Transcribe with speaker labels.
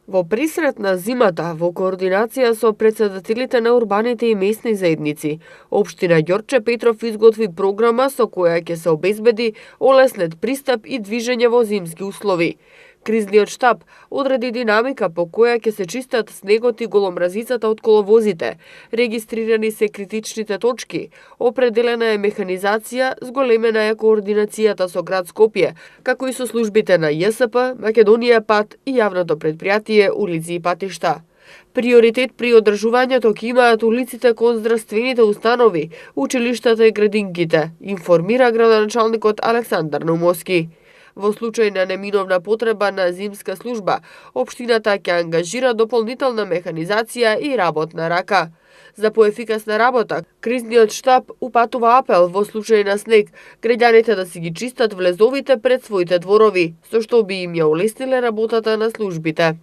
Speaker 1: Во пресрет на зимата, во координација со председателите на урбаните и местни заедници, Општина Ѓорче Петров изготви програма со која ќе се обезбеди олеснет пристап и движење во зимски услови. Кризниот штаб одреди динамика по која ќе се чистат снегот и голомразицата од коловозите, регистрирани се критичните точки, определена е механизација, зголемена е координацијата со град Скопје, како и со службите на ЈСП, Македонија пат и јавното претпријатие Улици и патишта. Приоритет при одржувањето ќе имаат улиците кон здравствените установи, училиштата и градинките, информира градоначалникот Александар Наумовски. Во случај на неминовна потреба на зимска служба, општината ќе ангажира дополнителна механизација и работна рака. За поефикасна работа, кризниот штаб упатува апел во случај на снег, граѓаните да си ги чистат влезовите пред своите дворови, со што би им ја улесниле работата на службите.